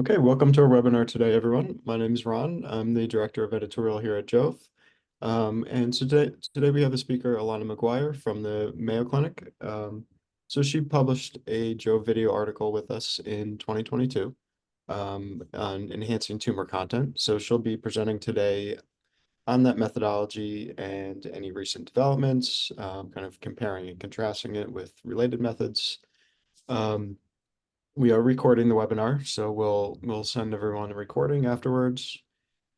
Okay, welcome to our webinar today, everyone. My name is Ron. I'm the Director of Editorial here at JoVE. And today we have a speaker, Alana McGuire from the Mayo Clinic. So she published a JoVE video article with us in 2022 on enhancing tumor content. So she'll be presenting today on that methodology and any recent developments, kind of comparing and contrasting it with related methods. We are recording the webinar, so we'll send everyone a recording afterwards,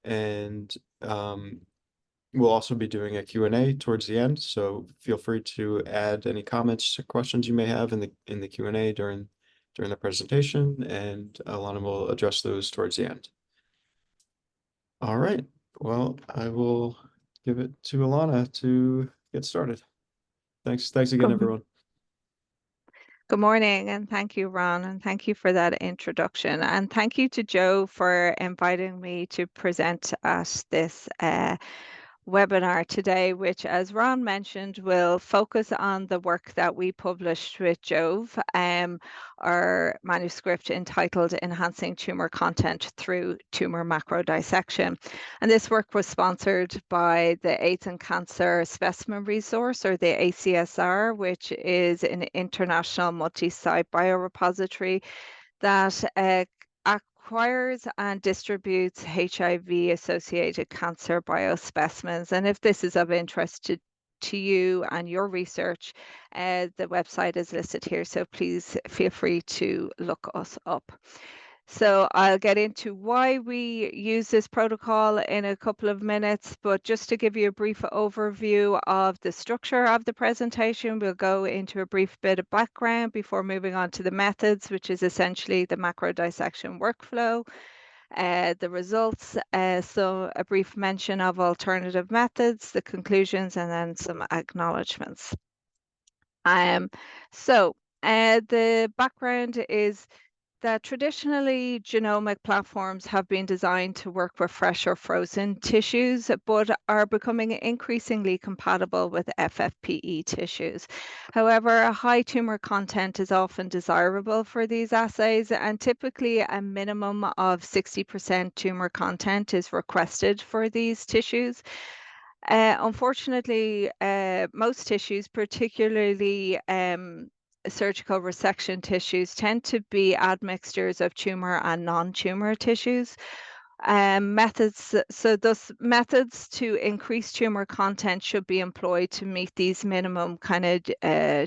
and we'll also be doing a Q&A towards the end. So feel free to add any comments or questions you may have in the Q&A during the presentation, and Alana will address those towards the end. All right. Well, I will give it to Alana to get started. Thanks again, everyone. Good morning, and thank you, Ron, and thank you for that introduction. And thank you to Joe for inviting me to present at this webinar today, which, as Ron mentioned, will focus on the work that we published with JoVE, our manuscript entitled Enhancing Tumor Content Through Tumor Macrodissection. And this work was sponsored by the AIDS and Cancer Specimen Resource, or the ACSR, which is an international multi-site biorepository that acquires and distributes HIV-associated cancer biospecimens. And if this is of interest to you and your research, the website is listed here, so please feel free to look us up. So I'll get into why we use this protocol in a couple of minutes, but just to give you a brief overview of the structure of the presentation, we'll go into a brief bit of background before moving on to the methods, which is essentially the macrodissection workflow, the results, so a brief mention of alternative methods, the conclusions, and then some acknowledgements. The background is that traditionally genomic platforms have been designed to work with fresh or frozen tissues, but are becoming increasingly compatible with FFPE tissues. However, a high tumor content is often desirable for these assays, and typically a minimum of 60% tumor content is requested for these tissues. Unfortunately, most tissues, particularly surgical resection tissues, tend to be admixtures of tumor and non-tumor tissues. Methods to increase tumor content should be employed to meet these minimum kind of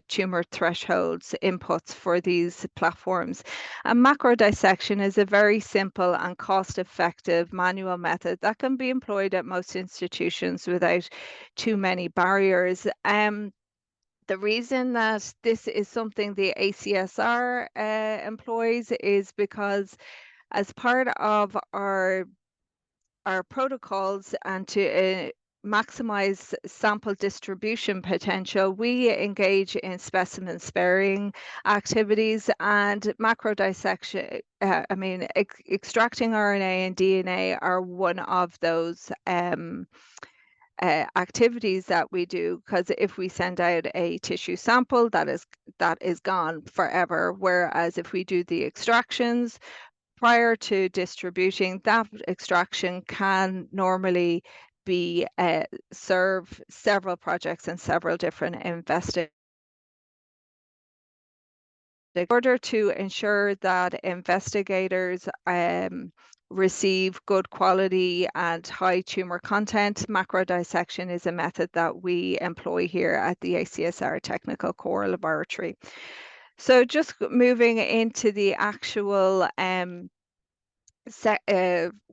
tumor thresholds inputs for these platforms. And macrodissection is a very simple and cost-effective manual method that can be employed at most institutions without too many barriers. The reason that this is something the ACSR employs is because, as part of our protocols and to maximize sample distribution potential, we engage in specimen sparing activities, and macrodissection, extracting RNA and DNA are one of those activities that we do, because if we send out a tissue sample, that is gone forever, whereas if we do the extractions prior to distributing, that extraction can normally be serve several projects and several different investigators. In order to ensure that investigators receive good quality and high tumor content, macrodissection is a method that we employ here at the ACSR Technical Core Laboratory. So just moving into the actual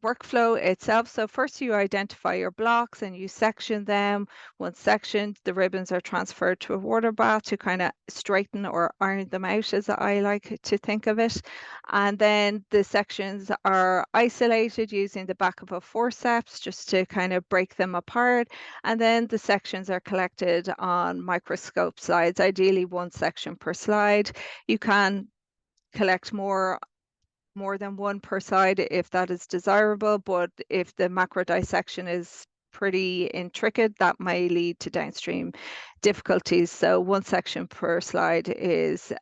workflow itself. So first you identify your blocks and you section them. Once sectioned, the ribbons are transferred to a water bath to kind of straighten or iron them out, as I like to think of it. And then the sections are isolated using the back of a forceps just to kind of break them apart. And then the sections are collected on microscope slides, ideally one section per slide. You can collect more than one per side if that is desirable, but if the macrodissection is pretty intricate, that may lead to downstream difficulties. So one section per slide is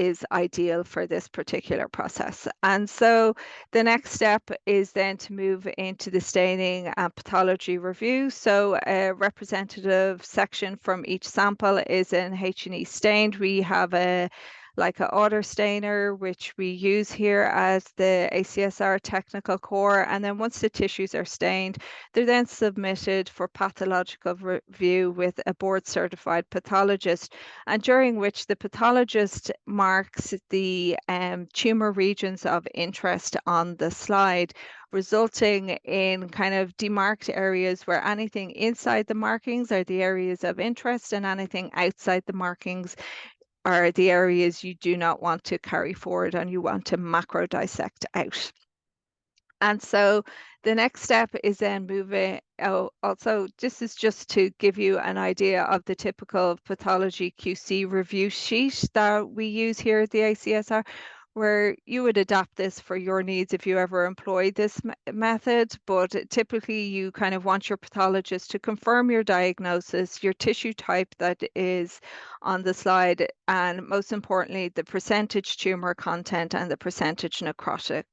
is ideal for this particular process. And so the next step is then to move into the staining and pathology review. So a representative section from each sample is in H&E stained. We have a like an auto stainer, which we use here as the ACSR technical core. And then once the tissues are stained, they're then submitted for pathological review with a board certified pathologist, and during which the pathologist marks the tumor regions of interest on the slide, resulting in kind of demarked areas where anything inside the markings are the areas of interest and anything outside the markings are the areas you do not want to carry forward and you want to macro dissect out. And so the next step is then moving. Oh, also, this is just to give you an idea of the typical pathology QC review sheet that we use here at the ACSR, where you would adapt this for your needs if you ever employ this method. But typically, you kind of want your pathologist to confirm your diagnosis, your tissue type that is on the slide, and most importantly, the percentage tumor content and the percentage necrotic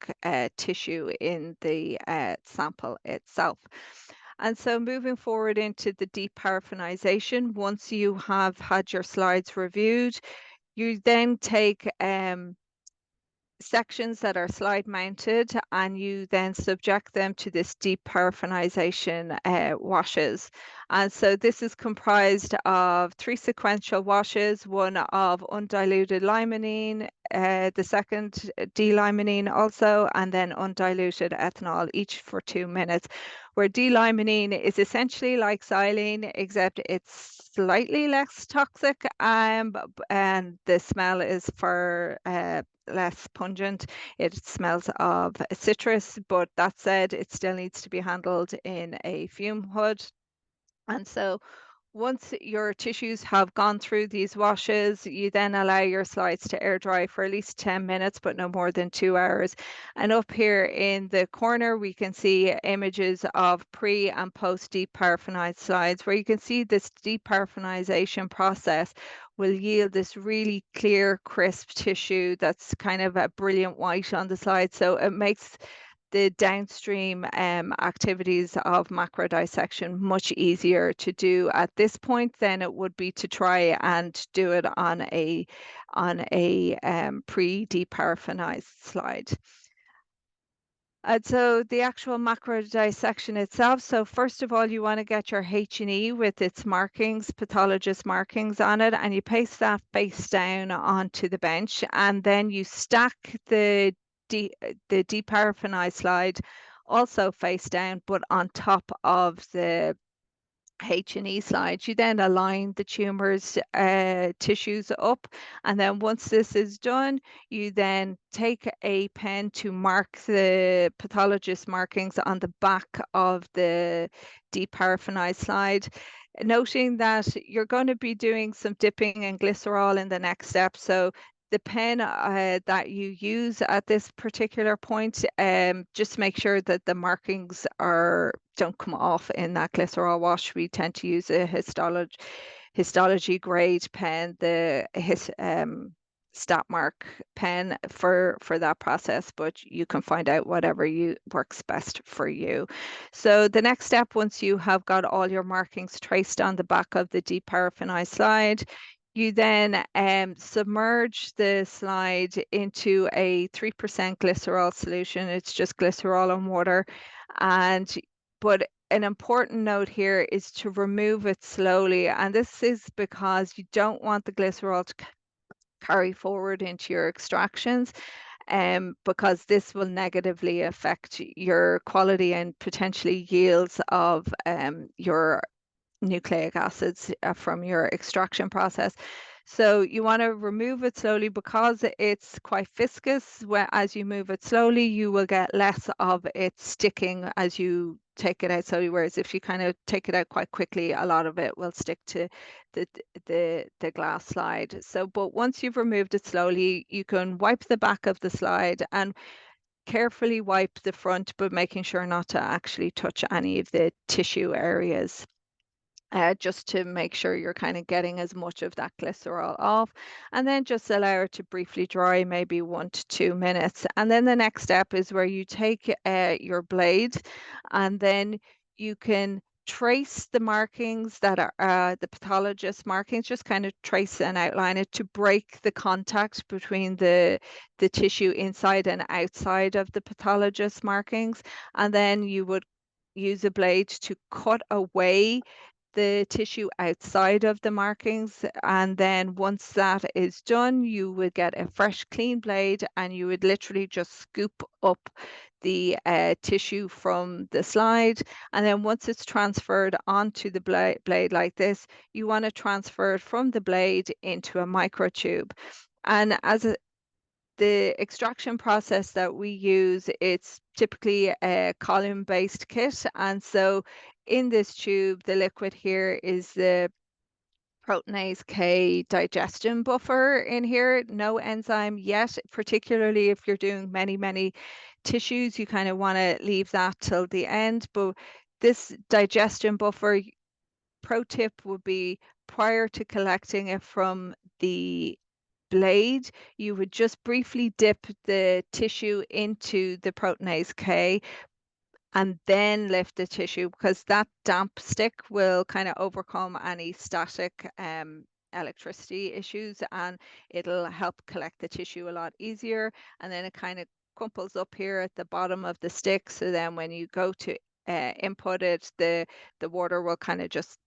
tissue in the sample itself. And so moving forward into the deparaffinization, once you have had your slides reviewed, you then take sections that are slide mounted and you then subject them to this deep paraffinization washes. And so this is comprised of 3 sequential washes, one of undiluted limonene, the second D-limonene also, and then undiluted ethanol, each for 2 minutes, where D-limonene is essentially like xylene, except it's slightly less toxic, and the smell is for less pungent. It smells of citrus, but that said, it still needs to be handled in a fume hood. And so once your tissues have gone through these washes, you then allow your slides to air dry for at least 10 minutes, but no more than 2 hours. And up here in the corner, we can see images of pre and post deparaffinized slides, where you can see this deparaffinization process will yield this really clear, crisp tissue that's kind of a brilliant white on the slide. So it makes the downstream activities of macro dissection much easier to do at this point than it would be to try and do it on a pre-deparaffinized slide. And so the actual macro dissection itself. So first of all, you want to get your H&E with its markings, pathologist markings on it, and you paste that face down onto the bench, and then you stack the deparaffinized slide also face down, but on top of the H&E slide. You then align the tumor's tissues up, and then once this is done, you then take a pen to mark the pathologist markings on the back of the deparaffinized slide, noting that you're going to be doing some dipping in glycerol in the next step. So the pen that you use at this particular point, just make sure that the markings don't come off in that glycerol wash. We tend to use a histology grade pen, the StatMark pen for that process, but you can find out whatever works best for you. So the next step, once you have got all your markings traced on the back of the deparaffinized slide, you then submerge the slide into a 3% glycerol solution. It's just glycerol and water. But an important note here is to remove it slowly. And this is because you don't want the glycerol to carry forward into your extractions, because this will negatively affect your quality and potentially yields of your nucleic acids from your extraction process. So you want to remove it slowly because it's quite viscous. Where as you move it slowly, you will get less of it sticking as you take it out slowly. Whereas if you kind of take it out quite quickly, a lot of it will stick to the glass slide. So, but once you've removed it slowly, you can wipe the back of the slide and carefully wipe the front, but making sure not to actually touch any of the tissue areas. just to make sure you're kind of getting as much of that glycerol off. And then just allow it to briefly dry, maybe 1 to 2 minutes. And then the next step is where you take your blade, and then you can trace the markings that are the pathologist markings, just kind of trace and outline it to break the contact between the tissue inside and outside of the pathologist markings. And then you would use a blade to cut away the tissue outside of the markings. And then once that is done, you would get a fresh, clean blade, and you would literally just scoop up the tissue from the slide. And then once it's transferred onto the blade like this, you want to transfer it from the blade into a microtube. And the extraction process that we use, it's typically a column-based kit. And so in this tube, the liquid here is the proteinase K digestion buffer in here. No enzyme yet, particularly if you're doing many, many tissues, you kind of want to leave that till the end. But this digestion buffer, pro tip would be, prior to collecting it from the blade, you would just briefly dip the tissue into the proteinase K and then lift the tissue, because that damp stick will kind of overcome any static electricity issues, and it'll help collect the tissue a lot easier. And then it kind of crumples up here at the bottom of the stick. So then when you go to input it, the water will kind of just,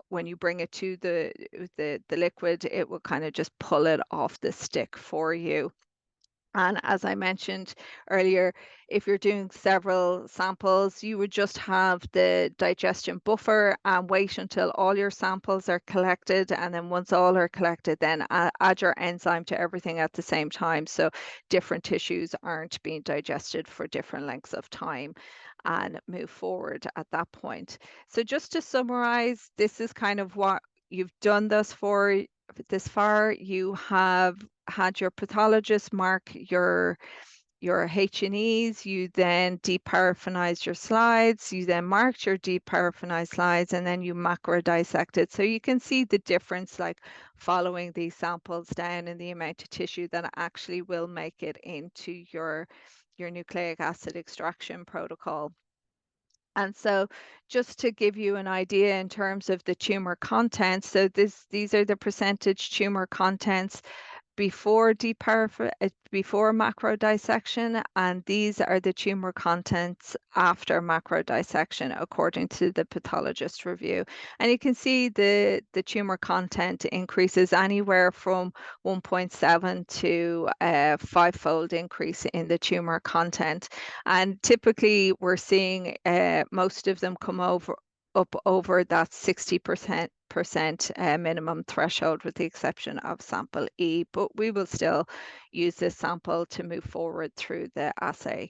when you bring it to the liquid, it will kind of just pull it off the stick for you. And as I mentioned earlier, if you're doing several samples, you would just have the digestion buffer and wait until all your samples are collected. And then once all are collected, then add your enzyme to everything at the same time. So different tissues aren't being digested for different lengths of time, and move forward at that point. So just to summarize, this is kind of what you've done this far. You have had your pathologist mark your H&Es, you then deparaffinized your slides, you then marked your deparaffinized slides, and then you macro dissected. So you can see the difference, like following these samples down in the amount of tissue that actually will make it into your nucleic acid extraction protocol. And so just to give you an idea in terms of the tumor contents, so these are the percentage tumor contents before macro dissection, and these are the tumor contents after macro dissection according to the pathologist review. And you can see the tumor content increases anywhere from 1.7 to a 5-fold increase in the tumor content. And typically we're seeing most of them come up over that 60% minimum threshold, with the exception of sample E, but we will still use this sample to move forward through the assay.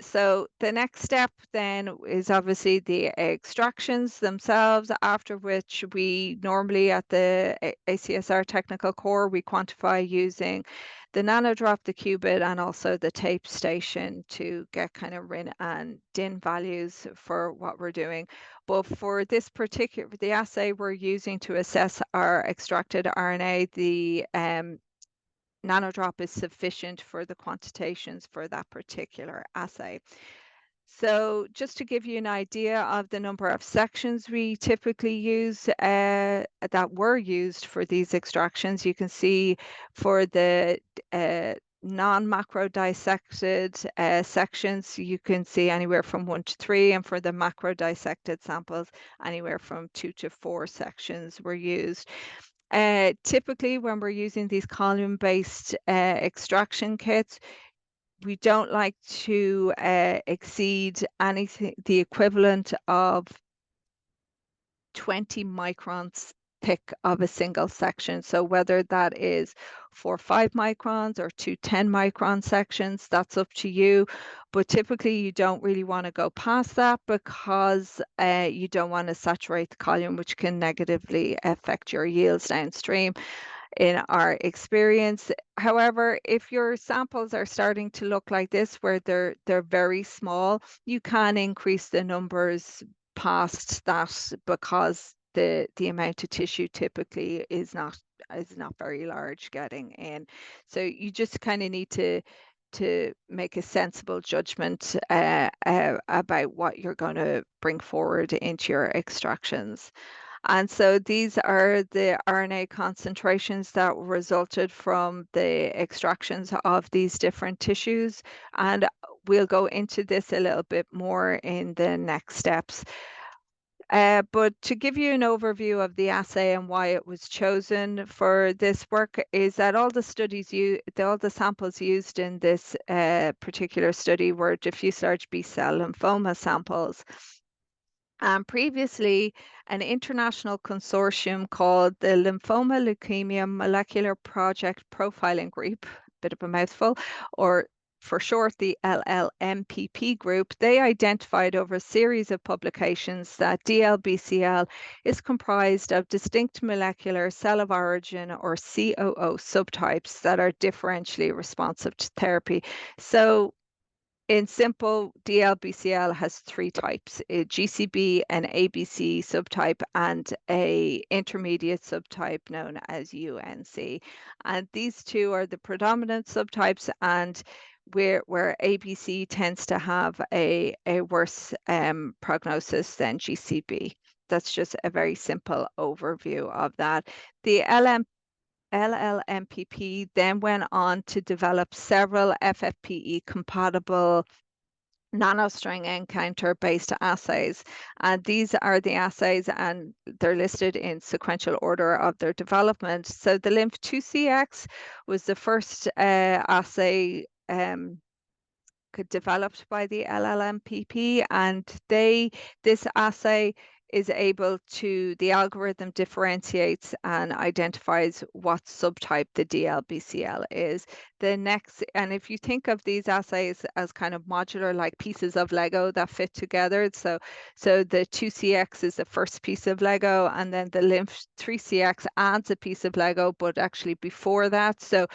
So the next step then is obviously the extractions themselves, after which we normally at the ACSR technical core, we quantify using the nanodrop, the qubit, and also the tape station to get kind of RIN and DIN values for what we're doing. But for this particular, the assay we're using to assess our extracted RNA, the nanodrop is sufficient for the quantitations for that particular assay. So just to give you an idea of the number of sections we typically use that were used for these extractions, you can see for the non-macro dissected sections, you can see anywhere from 1 to 3, and for the macro dissected samples, anywhere from 2 to 4 sections were used. Typically, when we're using these column-based extraction kits, we don't like to exceed anything, the equivalent of 20 microns thick of a single section. So whether that is 4 or 5 microns or 2 10-micron sections, that's up to you. But typically you don't really want to go past that, because you don't want to saturate the column, which can negatively affect your yields downstream in our experience. However, if your samples are starting to look like this, where they're very small, you can increase the numbers past that because the amount of tissue typically is not very large getting in. So you just kind of need to make a sensible judgment about what you're going to bring forward into your extractions. And so these are the RNA concentrations that resulted from the extractions of these different tissues. And we'll go into this a little bit more in the next steps. But to give you an overview of the assay and why it was chosen for this work is that all the samples used in this particular study were diffuse large B-cell lymphoma samples. And previously, an international consortium called the Lymphoma Leukemia Molecular Project Profiling Group, bit of a mouthful, or for short, the LLMPP group, they identified over a series of publications that DLBCL is comprised of distinct molecular cell of origin or COO subtypes that are differentially responsive to therapy. So in simple, DLBCL has three types, a GCB, an ABC subtype, and a intermediate subtype known as UNC. And these two are the predominant subtypes, and where ABC tends to have a worse prognosis than GCB. That's just a very simple overview of that. The LLMPP then went on to develop several FFPE compatible nanostring encounter-based assays. And these are the assays, and they're listed in sequential order of their development. So the Lymph2CX was the first assay developed by the LLMPP, and this assay is able to, the algorithm differentiates and identifies what subtype the DLBCL is. The next, and if you think of these assays as kind of modular, like pieces of Lego that fit together, so the 2CX is the first piece of Lego, and then the Lymph3CX adds a piece of Lego, but actually before that. So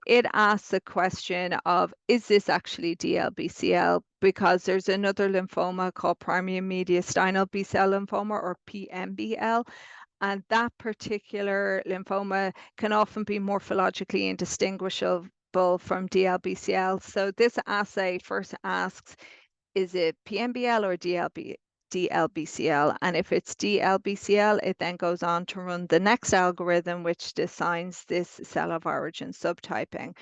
it asks the question of, is this actually DLBCL? Because there's another lymphoma called primary mediastinal B-cell lymphoma, or PMBL, and that particular lymphoma can often be morphologically indistinguishable from DLBCL. So this assay first asks, is it PMBL or DLBCL? And if it's DLBCL, it then goes on to run the next algorithm, which assigns this cell of origin subtyping.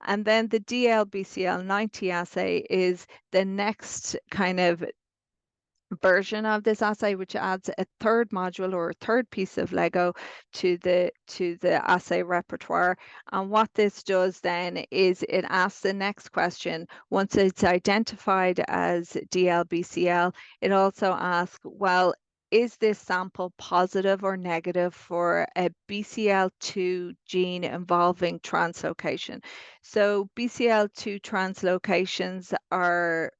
And then the DLBCL90 assay is the next kind of version of this assay, which adds a third module or a third piece of Lego to the assay repertoire. And what this does then is it asks the next question. Once it's identified as DLBCL, it also asks, well, is this sample positive or negative for a BCL2 gene involving translocation? So BCL2 translocations are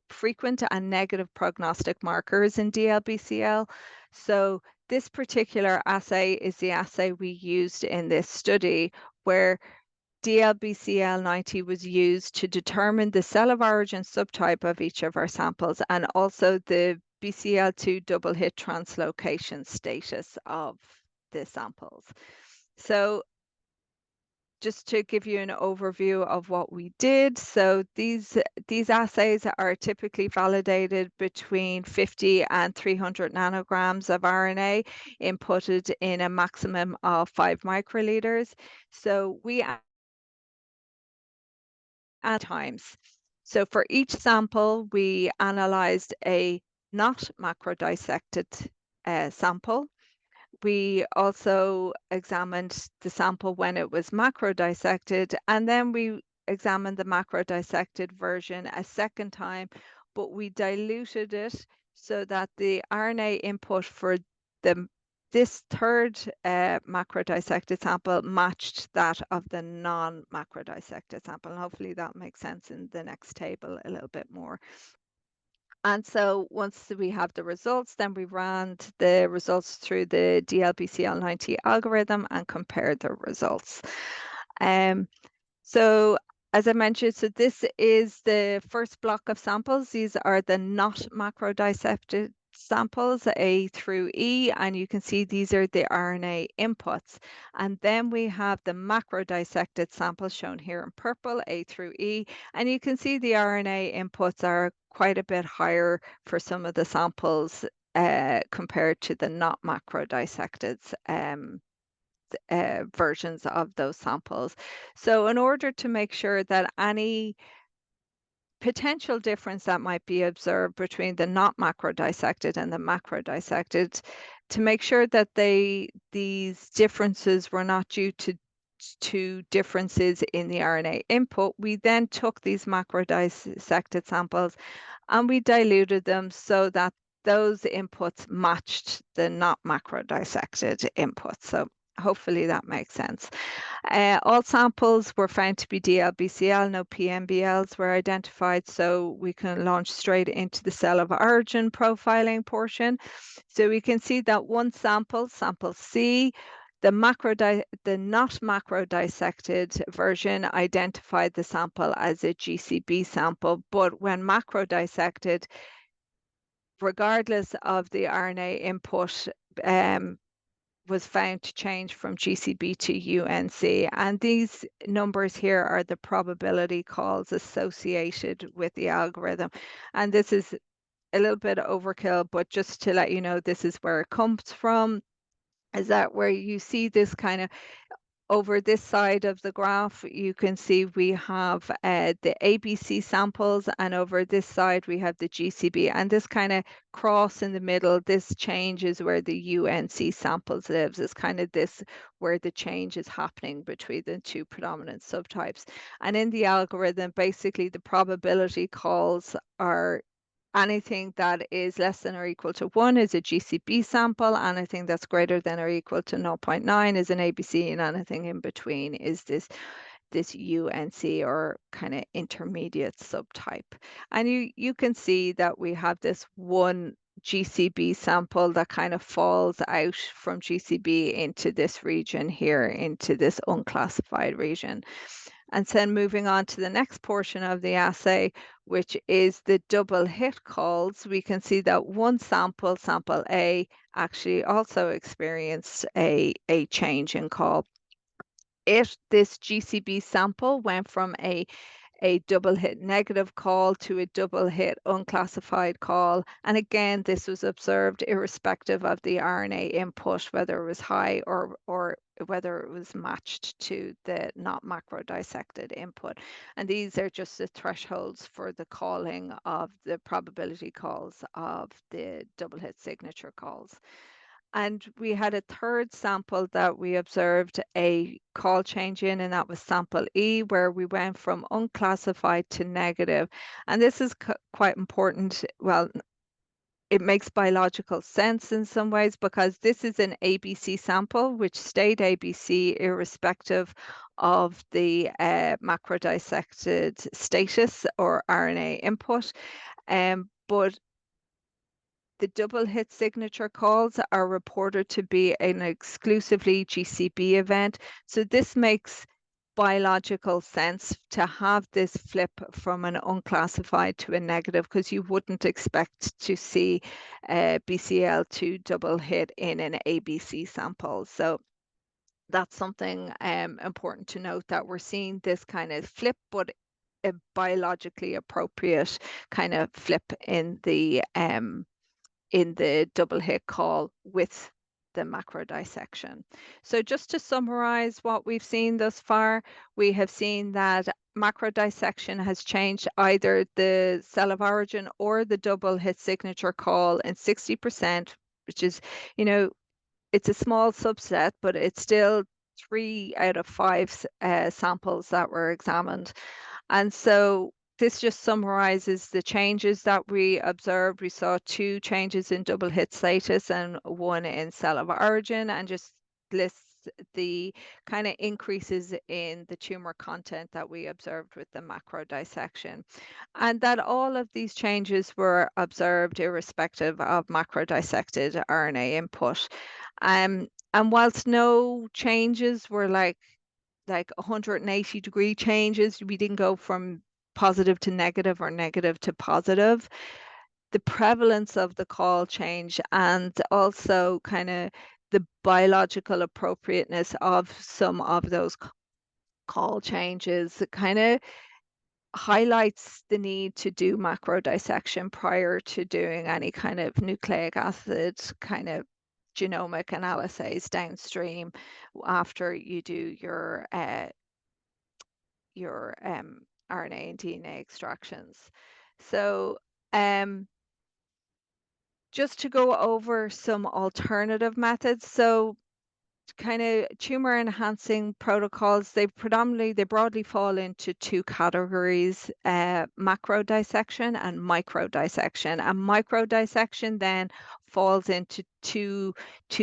frequent and negative prognostic markers in DLBCL. So this particular assay is the assay we used in this study, where DLBCL90 was used to determine the cell of origin subtype of each of our samples, and also the BCL2 double hit translocation status of the samples. So just to give you an overview of what we did. So these assays are typically validated between 50 and 300 nanograms of RNA inputted in a maximum of 5 microliters. So we at times. So for each sample, we analyzed a not macrodissected sample. We also examined the sample when it was macrodissected, and then we examined the macrodissected version a second time, but we diluted it so that the RNA input for this third macrodissected sample matched that of the non-macrodissected sample. And hopefully that makes sense in the next table a little bit more. And so once we have the results, then we ran the results through the DLBCL90 algorithm and compared the results. So as I mentioned, so this is the first block of samples. These are the not macrodissected samples, A through E, and you can see these are the RNA inputs. And then we have the macro dissected samples shown here in purple, A through E, and you can see the RNA inputs are quite a bit higher for some of the samples compared to the not macro dissected versions of those samples. So in order to make sure that any potential difference that might be observed between the not macro dissected and the macro dissected, to make sure that these differences were not due to differences in the RNA input, we then took these macro dissected samples and we diluted them so that those inputs matched the not macro dissected inputs. So hopefully that makes sense. All samples were found to be DLBCL, no PMBLs were identified, so we can launch straight into the cell of origin profiling portion. So we can see that one sample, sample C, the not macro dissected version identified the sample as a GCB sample, but when macro dissected, regardless of the RNA input, was found to change from GCB to UNC. And these numbers here are the probability calls associated with the algorithm. And this is a little bit overkill, but just to let you know, this is where it comes from, is that where you see this kind of over this side of the graph, you can see we have the ABC samples, and over this side we have the GCB. And this kind of cross in the middle, this change is where the UNC samples lives. It's kind of this where the change is happening between the two predominant subtypes. And in the algorithm, basically the probability calls are anything that is less than or equal to 1 is a GCB sample. Anything that's greater than or equal to 0.9 is an ABC, and anything in between is this UNC or kind of intermediate subtype. And you can see that we have this one GCB sample that kind of falls out from GCB into this region here, into this unclassified region. And then moving on to the next portion of the assay, which is the double hit calls, we can see that one sample, sample A, actually also experienced a change in call. If this GCB sample went from a double hit negative call to a double hit unclassified call. And again, this was observed irrespective of the RNA input, whether it was high or whether it was matched to the not macro dissected input. And these are just the thresholds for the calling of the probability calls of the double hit signature calls. And we had a third sample that we observed a call change in, and that was sample E, where we went from unclassified to negative. And this is quite important. Well, it makes biological sense in some ways because this is an ABC sample, which stayed ABC irrespective of the macro dissected status or RNA input. But the double hit signature calls are reported to be an exclusively GCB event. So this makes biological sense to have this flip from an unclassified to a negative, because you wouldn't expect to see BCL2 double hit in an ABC sample. So that's something important to note, that we're seeing this kind of flip, but a biologically appropriate kind of flip in the double hit call with the macro dissection. So just to summarize what we've seen thus far, we have seen that macro dissection has changed either the cell of origin or the double hit signature call in 60%, which is, it's a small subset, but it's still 3 out of 5 samples that were examined. And so this just summarizes the changes that we observed. We saw 2 changes in double hit status and 1 in cell of origin, and just lists the kind of increases in the tumor content that we observed with the macro dissection. And that all of these changes were observed irrespective of macro dissected RNA input. And whilst no changes were like 180-degree changes, we didn't go from positive to negative or negative to positive. the prevalence of the call change and also kind of the biological appropriateness of some of those call changes kind of highlights the need to do macro dissection prior to doing any kind of nucleic acid kind of genomic analysis downstream after you do your RNA and DNA extractions. So just to go over some alternative methods. So kind of tumor enhancing protocols, they broadly fall into two categories, macro dissection and micro dissection. And micro dissection then falls into two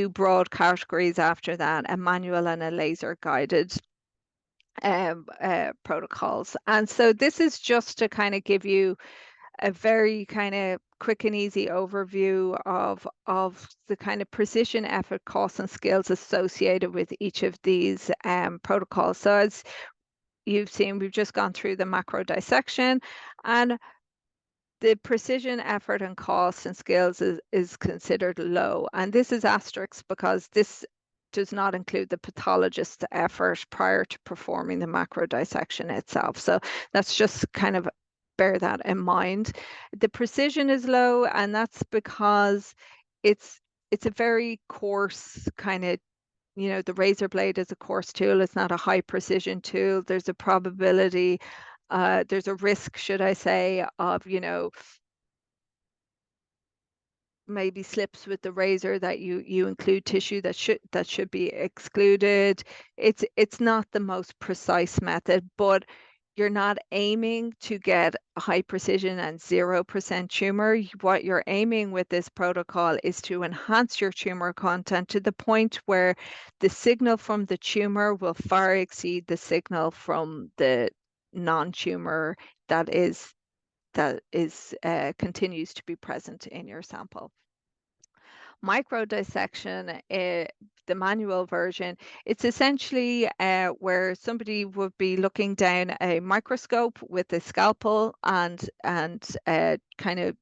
broad categories after that, a manual and a laser guided protocols. And so this is just to kind of give you a very kind of quick and easy overview of the kind of precision, effort, costs, and skills associated with each of these protocols. So as you've seen, we've just gone through the macro dissection, and the precision, effort, and cost and skills is considered low. And this is asterisk because this does not include the pathologist's effort prior to performing the macro dissection itself. So that's just kind of bear that in mind. The precision is low, and that's because it's a very coarse kind of, the razor blade is a coarse tool. It's not a high precision tool. There's a probability, there's a risk, should I say, of, maybe slips with the razor that you include tissue that should be excluded. It's not the most precise method, but you're not aiming to get high precision and 0% tumor. What you're aiming with this protocol is to enhance your tumor content to the point where the signal from the tumor will far exceed the signal from the non-tumor that is continues to be present in your sample. Micro dissection, the manual version, it's essentially where somebody would be looking down a microscope with a scalpel and kind of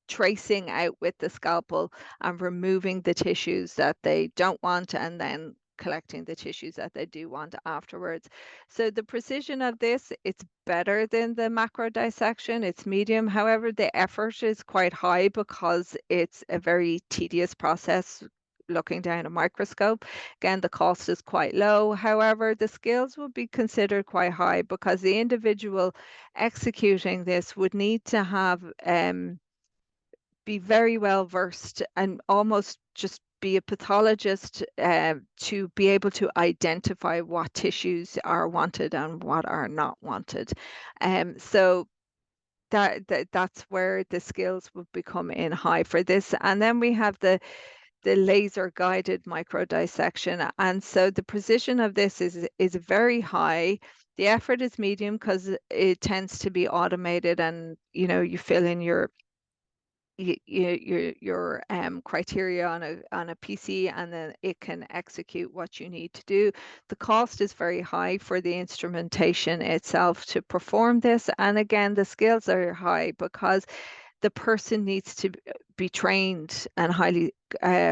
tracing out with the scalpel and removing the tissues that they don't want, and then collecting the tissues that they do want afterwards. So the precision of this, it's better than the macro dissection. It's medium. However, the effort is quite high because it's a very tedious process looking down a microscope. Again, the cost is quite low. However, the skills would be considered quite high because the individual executing this would need to have be very well versed and almost just be a pathologist to be able to identify what tissues are wanted and what are not wanted. So that's where the skills would become in high for this. And then we have the laser guided micro dissection. And so the precision of this is very high. The effort is medium because it tends to be automated, and you fill in your criteria on a PC, and then it can execute what you need to do. The cost is very high for the instrumentation itself to perform this, and again, the skills are high because the person needs to be trained and highly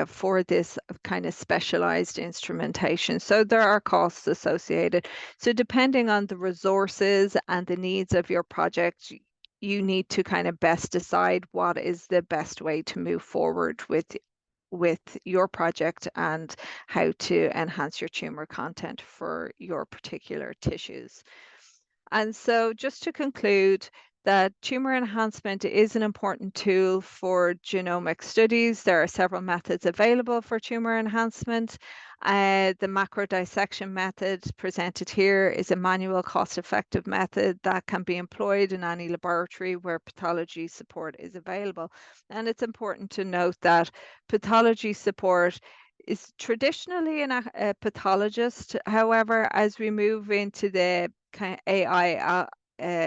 for this kind of specialized instrumentation. So there are costs associated. So depending on the resources and the needs of your project, you need to kind of best decide what is the best way to move forward with your project and how to enhance your tumor content for your particular tissues. And so just to conclude, that tumor enhancement is an important tool for genomic studies. There are several methods available for tumor enhancement. The macro dissection method presented here is a manual, cost-effective method that can be employed in any laboratory where pathology support is available. And it's important to note that pathology support is traditionally a pathologist. However, as we move into the kind of AI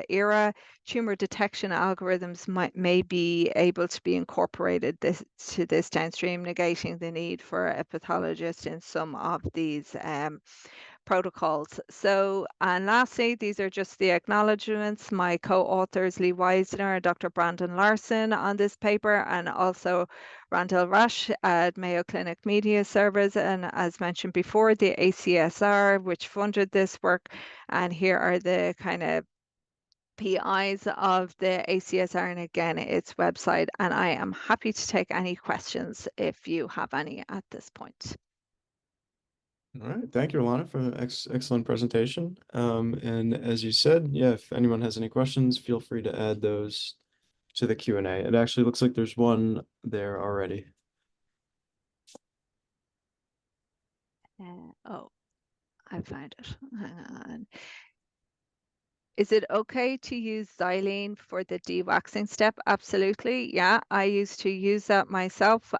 era, tumor detection algorithms may be able to be incorporated to this downstream, negating the need for a pathologist in some of these protocols. So, and lastly, these are just the acknowledgements. My co-authors, Lee Weisner and Dr. Brandon Larson on this paper, and also Randall Rush at Mayo Clinic Media Service. And as mentioned before, the ACSR, which funded this work. And here are the kind of PIs of the ACSR, and again, its website. And I am happy to take any questions if you have any at this point. All right, thank you, Alana, for the excellent presentation. And as you said, yeah, if anyone has any questions, feel free to add those to the Q&A. It actually looks like there's one there already. Oh, I found it. Hang on. Is it okay to use xylene for the dewaxing step? Absolutely. Yeah, I used to use that myself.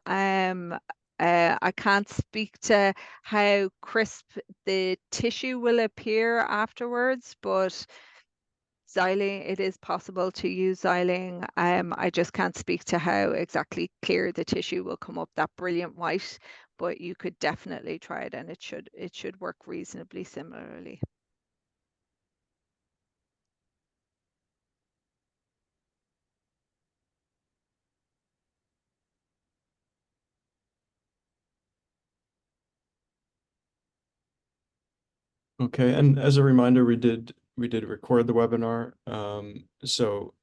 I can't speak to how crisp the tissue will appear afterwards, but xylene, it is possible to use xylene. I just can't speak to how exactly clear the tissue will come up, that brilliant white, but you could definitely try it, and it should work reasonably similarly. Okay, and as a reminder, we did record the webinar. So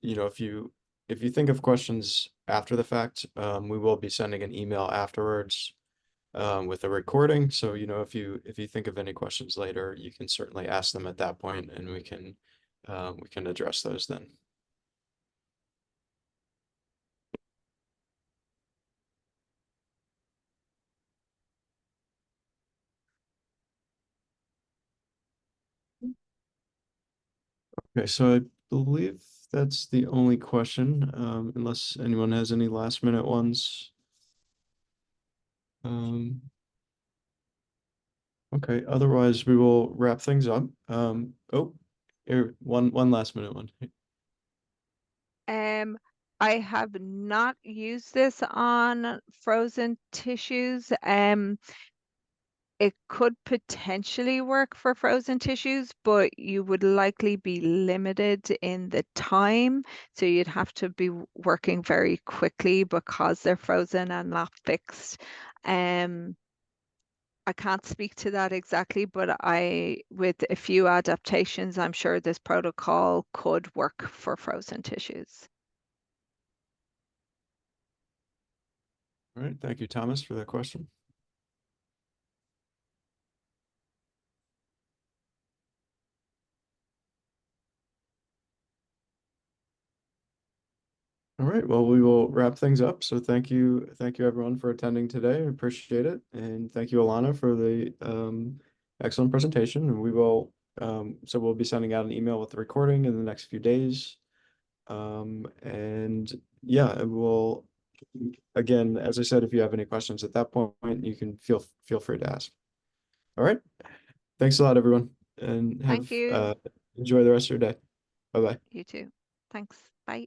if you think of questions after the fact, we will be sending an email afterwards with a recording. So if you think of any questions later, you can certainly ask them at that point, and we can address those then. Okay, so I believe that's the only question, unless anyone has any last minute ones. Um, okay, otherwise we will wrap things up. Oh, here, one last minute one. Um, I have not used this on frozen tissues. It could potentially work for frozen tissues, but you would likely be limited in the time. So you'd have to be working very quickly because they're frozen and not fixed. Um, I can't speak to that exactly, but with a few adaptations, I'm sure this protocol could work for frozen tissues. All right, thank you, Thomas, for that question. All right, well, we will wrap things up. So thank you everyone for attending today. I appreciate it. And thank you, Alana, for the excellent presentation. And so we'll be sending out an email with the recording in the next few days. And yeah, it will, again, as I said, if you have any questions at that point, you can feel free to ask. All right. Thanks a lot, everyone, and Thank you. enjoy the rest of your day. Bye-bye. You too. Thanks. Bye.